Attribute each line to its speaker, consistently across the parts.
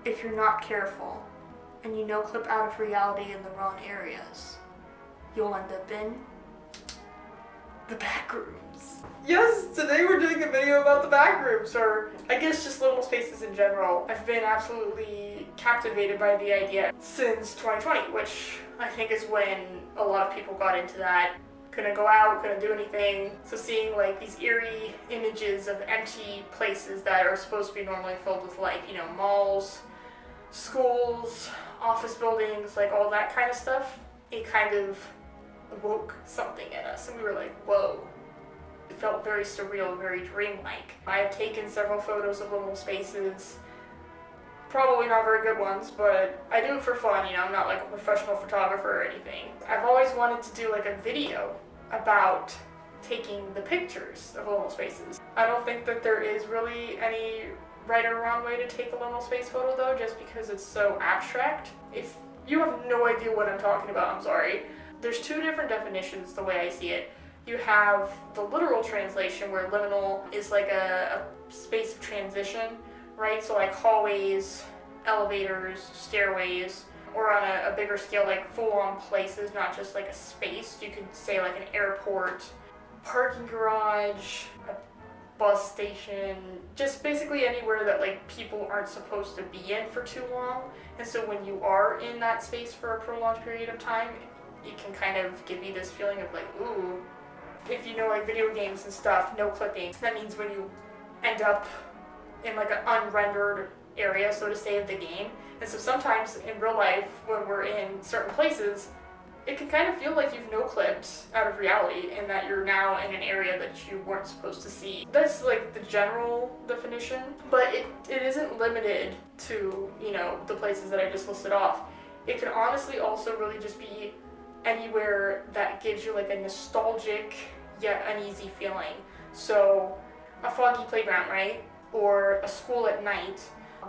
Speaker 1: if you're not careful and you no-clip out of reality in the wrong areas, you'll end up in the back rooms. Yes, today we're doing a video about the back rooms, or I guess just liminal spaces in general. I've been absolutely captivated by the idea since 2020, which I think is when a lot of people got into that. Couldn't go out, couldn't do anything. So seeing like these eerie images of empty places that are supposed to be normally filled with, like, you know, malls, schools, office buildings, like all that kind of stuff, it kind of awoke something in us, and we were like, whoa. It felt very surreal, very dreamlike. I've taken several photos of liminal spaces, probably not very good ones, but I do it for fun, you know, I'm not like a professional photographer or anything. I've always wanted to do like a video about taking the pictures of liminal spaces. I don't think that there is really any right or wrong way to take a liminal space photo though, just because it's so abstract. If you have no idea what I'm talking about, I'm sorry. There's two different definitions the way I see it. You have the literal translation where liminal is like a space of transition, right? So like hallways, elevators, stairways, or on a bigger scale, like full-on places, not just like a space. You could say like an airport, parking garage, a bus station, just basically anywhere that like people aren't supposed to be in for too long. And so when you are in that space for a prolonged period of time, it can kind of give you this feeling of like, ooh. If you know like video games and stuff, no clipping, that means when you end up in like an unrendered area, so to say, of the game. And so sometimes in real life, when we're in certain places, it can kind of feel like you've no-clipped out of reality and that you're now in an area that you weren't supposed to see. That's like the general definition, but it isn't limited to, you know, the places that I just listed off. It can honestly also really just be anywhere that gives you like a nostalgic yet uneasy feeling. So a foggy playground, right? Or a school at night,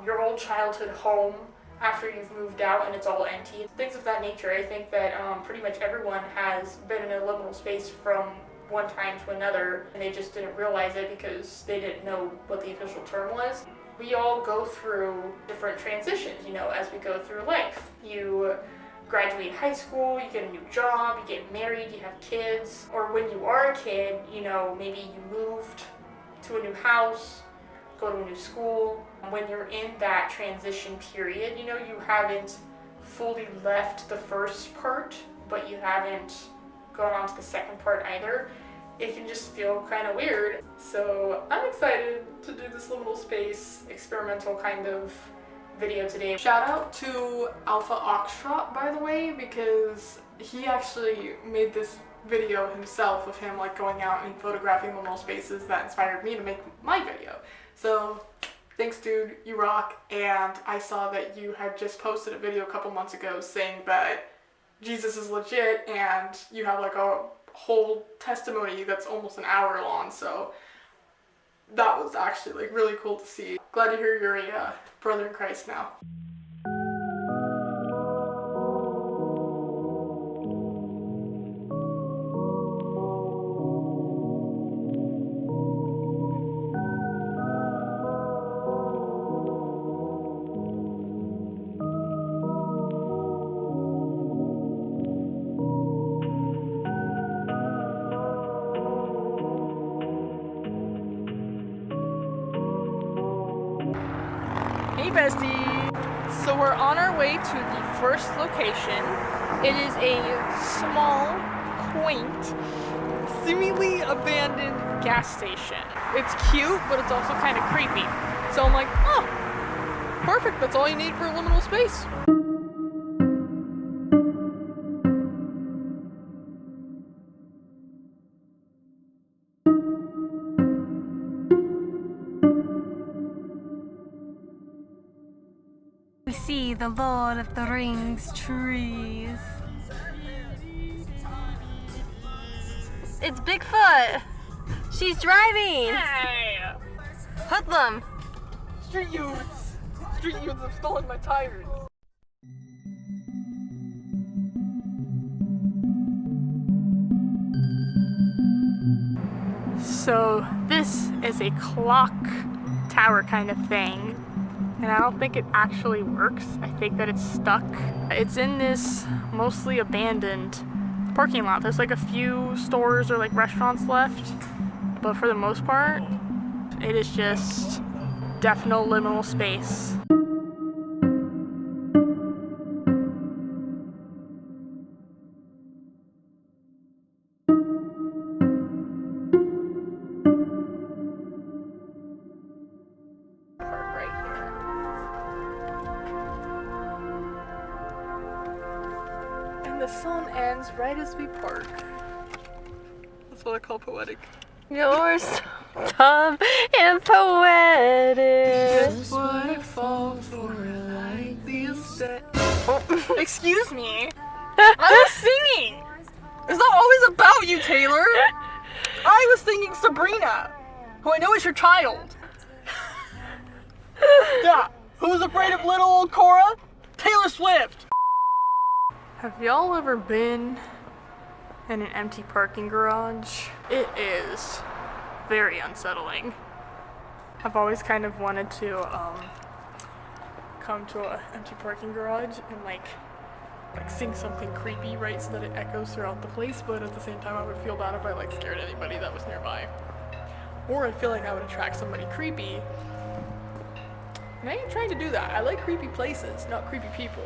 Speaker 1: your old childhood home after you've moved out and it's all empty. Things of that nature. I think that pretty much everyone has been in a liminal space from one time to another, and they just didn't realize it because they didn't know what the official term was. We all go through different transitions, you know, as we go through life. You graduate high school, you get a new job, you get married, you have kids, or when you are a kid, you know, maybe you moved to a new house, go to a new school. When you're in that transition period, you know, you haven't fully left the first part, but you haven't gone on to the second part either. It can just feel kind of weird. So I'm excited to do this liminal space experimental kind of video today. Shout out to Alpha Oxtrot, by the way, because he actually made this video himself of him like going out and photographing liminal spaces that inspired me to make my video. So thanks, dude, you rock. And I saw that you had just posted a video a couple months ago saying that Jesus is legit, and you have like a whole testimony that's almost an hour long, so that was actually like really cool to see. Glad to hear you're a brother in Christ now. Hey bestie! So we're on our way to the first location. It is a small, quaint, seemingly abandoned gas station. It's cute, but it's also kind of creepy. So I'm like, oh, perfect, that's all you need for a liminal space.
Speaker 2: We see the Lord of the Rings trees. It's Bigfoot! She's driving!
Speaker 1: Hey!
Speaker 2: Hoodlum!
Speaker 1: Street youths! Street youths have stolen my tires! So this is a clock tower kind of thing. and I don't think it actually works. I think that it's stuck. It's in this mostly abandoned parking lot. There's like a few stores or like restaurants left, but for the most part, it is just definite liminal space. Park right here. And the sun ends right as we park. That's what I call poetic.
Speaker 2: You're so dumb and poetic.
Speaker 1: Just what I fall for, like this. Excuse me. I was singing. It's not always about you, Taylor. I was singing Sabrina, who I know is your child. Yeah. Who's afraid of little old Cora? Taylor Swift. Have y'all ever been in an empty parking garage? It is very unsettling. I've always kind of wanted to come to an empty parking garage and like sing something creepy, right, so that it echoes throughout the place, but at the same time I would feel bad if I like scared anybody that was nearby. Or I feel like I would attract somebody creepy. And I ain't trying to do that. I like creepy places, not creepy people.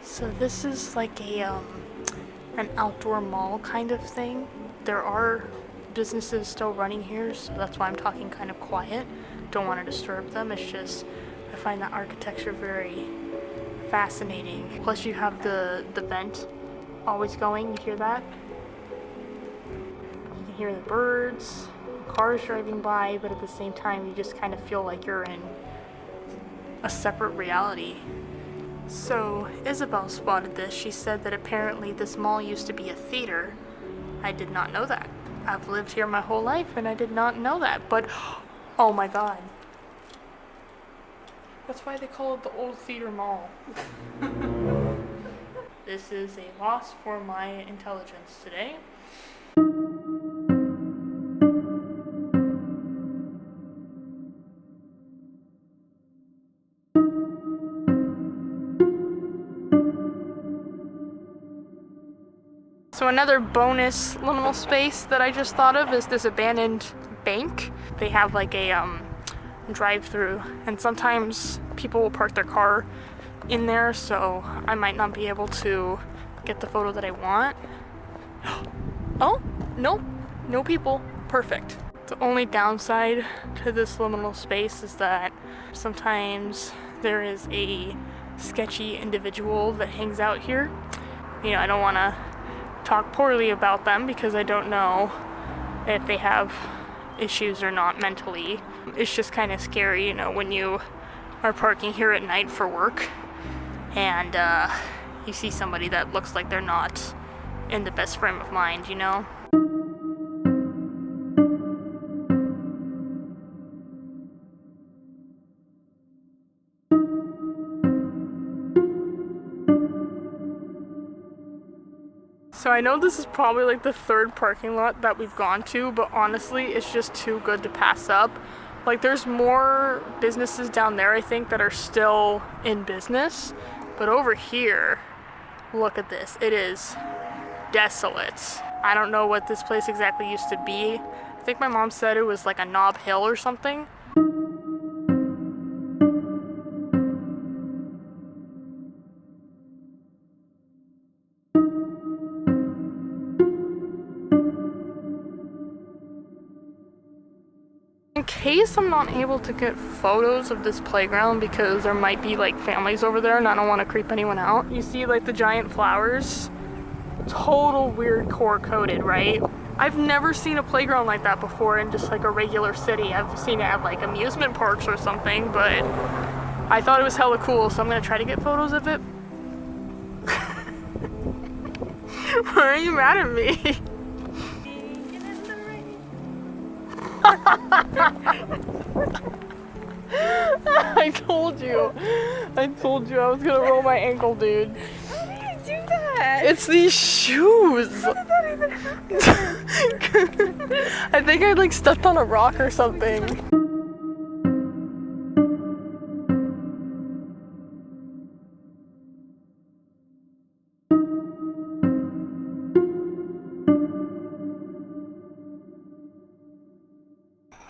Speaker 1: So this is like an outdoor mall kind of thing. There are businesses still running here, so that's why I'm talking kind of quiet. Don't want to disturb them. It's just I find that architecture very fascinating. Plus you have the vent always going. You hear that? You can hear the birds, cars driving by, but at the same time you just kind of feel like you're in a separate reality. So Isabel spotted this. She said that apparently this mall used to be a theater. I did not know that. I've lived here my whole life and I did not know that, but oh my god. That's why they call it the old theater mall. This is a loss for my intelligence today. So another bonus liminal space that I just thought of is this abandoned bank. They have like a drive-through, and sometimes people will park their car in there, so I might not be able to get the photo that I want. Oh, nope, no people. Perfect. The only downside to this liminal space is that sometimes there is a sketchy individual that hangs out here. You know, I don't want to talk poorly about them because I don't know if they have issues or not mentally. It's just kind of scary, you know, when you are parking here at night for work and you see somebody that looks like they're not in the best frame of mind, you know? So I know this is probably like the third parking lot that we've gone to, but honestly, it's just too good to pass up. Like there's more businesses down there, I think, that are still in business. But over here, look at this. It is desolate. I don't know what this place exactly used to be. I think my mom said it was like a knob hill or something. In case I'm not able to get photos of this playground because there might be like families over there and I don't want to creep anyone out. You see like the giant flowers? Total weird core coded, right? I've never seen a playground like that before in just like a regular city. I've seen it at like amusement parks or something, but I thought it was hella cool, so I'm gonna try to get photos of it. Why are you mad at me?
Speaker 3: I told you I was gonna roll my ankle, dude.
Speaker 2: How do you do that?
Speaker 3: It's these shoes.
Speaker 2: How did that even happen?
Speaker 3: I think I like stepped on a rock or something.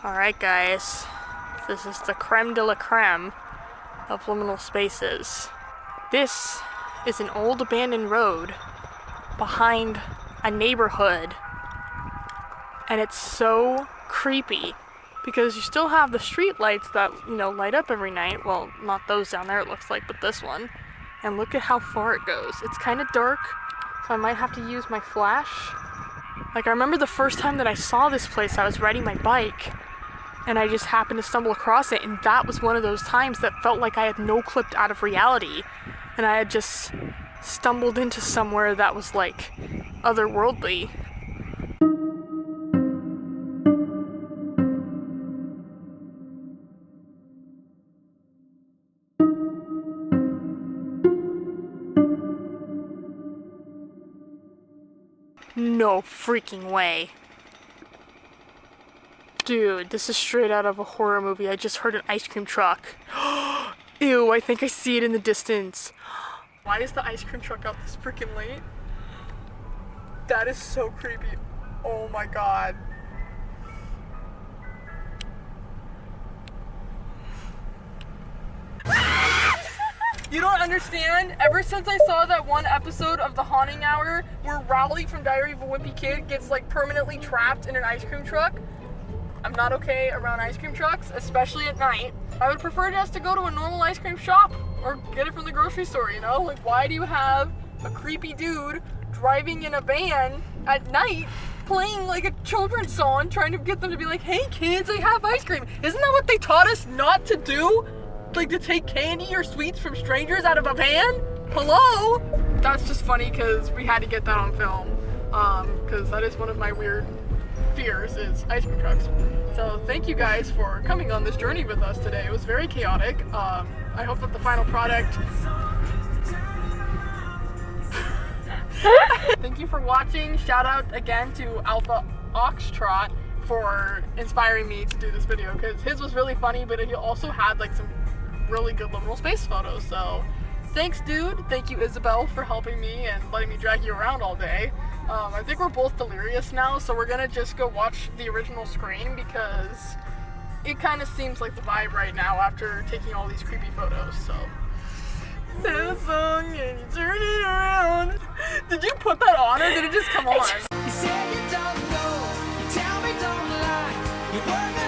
Speaker 3: Alright guys, this is the creme de la creme of liminal spaces. This is an old abandoned road behind a neighborhood, and it's so creepy because you still have the street lights that, you know, light up every night. Well, not those down there it looks like, but this one. And look at how far it goes. It's kind of dark, so I might have to use my flash. Like, I remember the first time that I saw this place, I was riding my bike and I just happened to stumble across it, and that was one of those times that felt like I had no clipped out of reality and I had just stumbled into somewhere that was like otherworldly. No freaking way. Dude, this is straight out of a horror movie. I just heard an ice cream truck. Ew, I think I see it in the distance. Why is the ice cream truck out this freaking late? That is so creepy. Oh my god. You don't understand? Ever since I saw that one episode of The Haunting Hour where Rowley from Diary of a Wimpy Kid gets like permanently trapped in an ice cream truck, I'm not okay around ice cream trucks, especially at night. I would prefer just to go to a normal ice cream shop or get it from the grocery store, you know? Like, why do you have a creepy dude driving in a van at night playing like a children's song trying to get them to be like, hey kids, I have ice cream? Isn't that what they taught us not to do? Like, to take candy or sweets from strangers out of a van? Hello? That's just funny because we had to get that on film, because that is one of my weird fears is ice cream trucks. So thank you guys for coming on this journey with us today. It was very chaotic. I hope that the final product... Thank you for watching. Shout out again to Alpha Oxtrot for inspiring me to do this video, because his was really funny, but he also had like some really good liminal space photos. So thanks, dude. Thank you, Isabel, for helping me and letting me drag you around all day. I think we're both delirious now, so we're gonna just go watch the original Scream because it kind of seems like the vibe right now after taking all these creepy photos. So sing a song and you turn it around. Did you put that on or did it just come on?
Speaker 4: You say you don't know, you tell me don't lie, you work